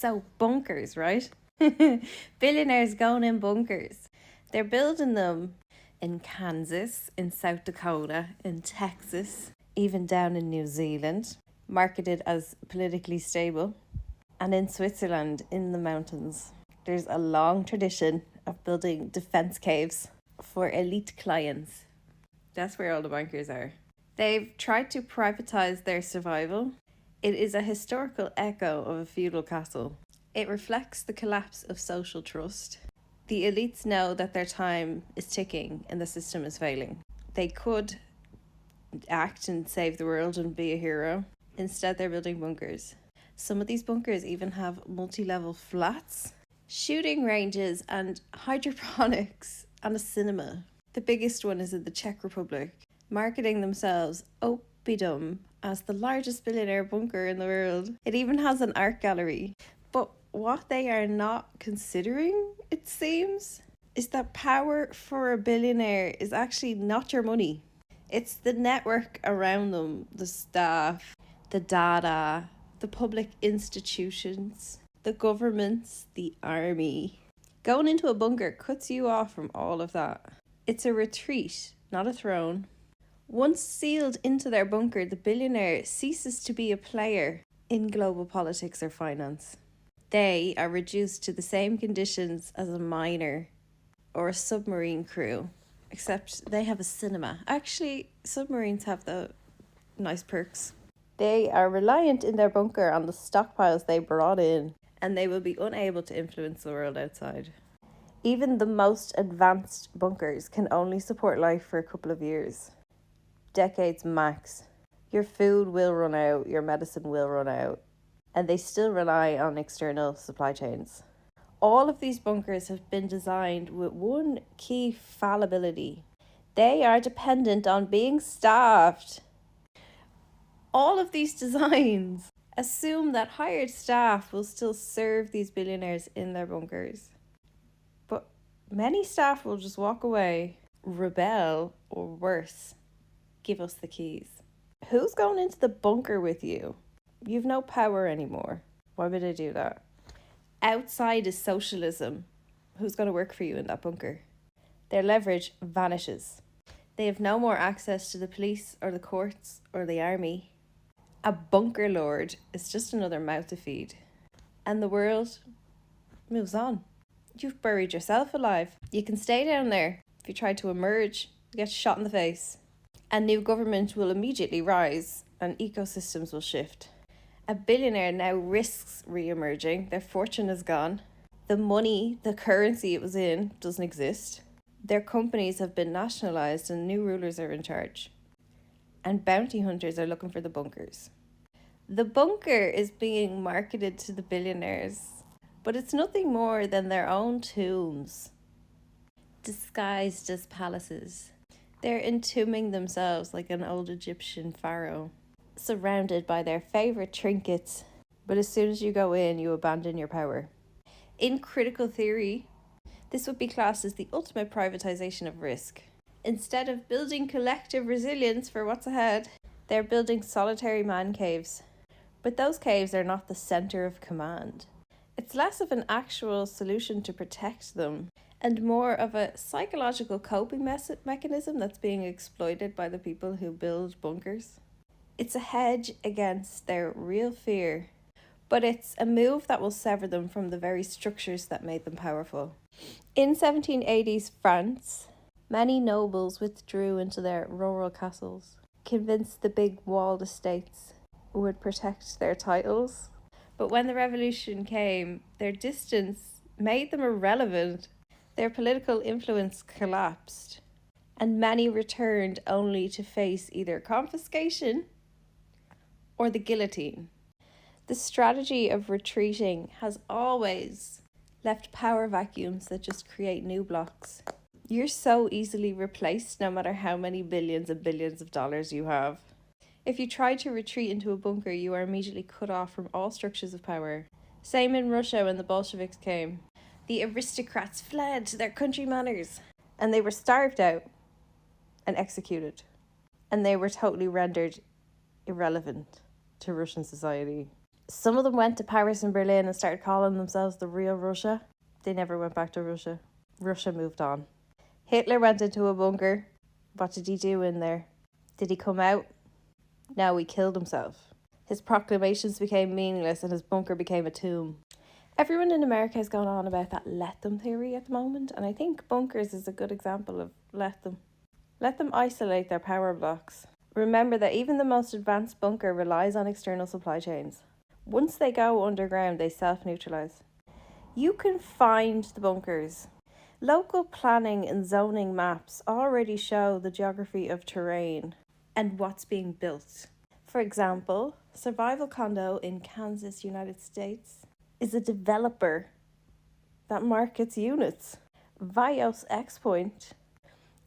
So bunkers, right? Billionaires going in bunkers. They're building them in Kansas, in South Dakota, in Texas, even down in New Zealand, marketed as politically stable, and in Switzerland, in the mountains. There's a long tradition of building defense caves for elite clients. That's where all the bankers are. They've tried to privatize their survival. It is a historical echo of a feudal castle. It reflects the collapse of social trust. The elites know that their time is ticking and the system is failing. They could act and save the world and be a hero. Instead, they're building bunkers. Some of these bunkers even have multi-level flats, shooting ranges, and hydroponics, and a cinema. The biggest one is in the Czech Republic, marketing themselves Opidum as the largest billionaire bunker in the world. It even has an art gallery. But what they are not considering, it seems, is that power for a billionaire is actually not your money. It's the network around them, the staff, the data, the public institutions, the governments, the army. Going into a bunker cuts you off from all of that. It's a retreat, not a throne. Once sealed into their bunker, the billionaire ceases to be a player in global politics or finance. They are reduced to the same conditions as a miner or a submarine crew, except they have a cinema. Actually, submarines have the nice perks. They are reliant in their bunker on the stockpiles they brought in, and they will be unable to influence the world outside. Even the most advanced bunkers can only support life for a couple of years. Decades max. Your food will run out, your medicine will run out, and they still rely on external supply chains. All of these bunkers have been designed with one key fallibility. They are dependent on being staffed. All of these designs assume that hired staff will still serve these billionaires in their bunkers. But many staff will just walk away, rebel, or worse, give us the keys. Who's going into the bunker with you? You've no power anymore. Why would I do that? Outside is socialism. Who's going to work for you in that bunker? Their leverage vanishes. They have no more access to the police or the courts or the army. A bunker lord is just another mouth to feed. And the world moves on. You've buried yourself alive. You can stay down there. If you try to emerge, you get shot in the face. A new government will immediately rise and ecosystems will shift. A billionaire now risks re-emerging. Their fortune is gone. The money, the currency it was in, doesn't exist. Their companies have been nationalised and new rulers are in charge. And bounty hunters are looking for the bunkers. The bunker is being marketed to the billionaires, but it's nothing more than their own tombs, disguised as palaces. They're entombing themselves like an old Egyptian pharaoh, surrounded by their favourite trinkets, but as soon as you go in, you abandon your power. In critical theory, this would be classed as the ultimate privatization of risk. Instead of building collective resilience for what's ahead, they're building solitary man caves. But those caves are not the centre of command. It's less of an actual solution to protect them and more of a psychological coping mechanism that's being exploited by the people who build bunkers. It's a hedge against their real fear, but it's a move that will sever them from the very structures that made them powerful. In 1780s France, many nobles withdrew into their rural castles, convinced the big walled estates would protect their titles. But when the revolution came, their distance made them irrelevant. Their political influence collapsed, and many returned only to face either confiscation or the guillotine. The strategy of retreating has always left power vacuums that just create new blocks. You're so easily replaced no matter how many billions and billions of dollars you have. If you try to retreat into a bunker, you are immediately cut off from all structures of power. Same in Russia when the Bolsheviks came. The aristocrats fled to their country manors, and they were starved out and executed. And they were totally rendered irrelevant to Russian society. Some of them went to Paris and Berlin and started calling themselves the real Russia. They never went back to Russia. Russia moved on. Hitler went into a bunker. What did he do in there? Did he come out? No, he killed himself. His proclamations became meaningless and his bunker became a tomb. Everyone in America is going on about that let them theory at the moment, and I think bunkers is a good example of let them. Let them isolate their power blocks. Remember that even the most advanced bunker relies on external supply chains. Once they go underground, they self-neutralize. You can find the bunkers. Local planning and zoning maps already show the geography of terrain and what's being built. For example, Survival Condo in Kansas, United States, is a developer that markets units. Vios X Point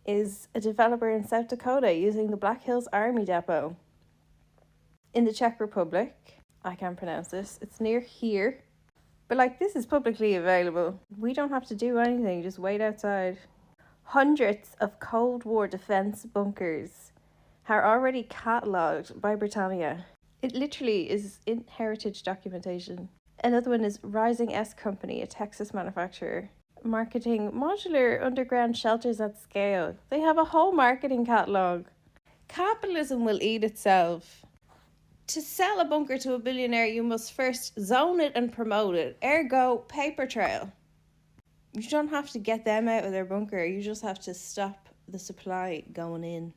is a developer in South Dakota using the Black Hills Army Depot. In the Czech Republic, I can't pronounce this, it's near here. But this is publicly available. We don't have to do anything, just wait outside. Hundreds of Cold War defense bunkers are already catalogued by Britannia. It literally is in heritage documentation. Another one is Rising S Company, a Texas manufacturer, marketing modular underground shelters at scale. They have a whole marketing catalogue. Capitalism will eat itself. To sell a bunker to a billionaire, you must first zone it and promote it. Ergo, paper trail. You don't have to get them out of their bunker. You just have to stop the supply going in.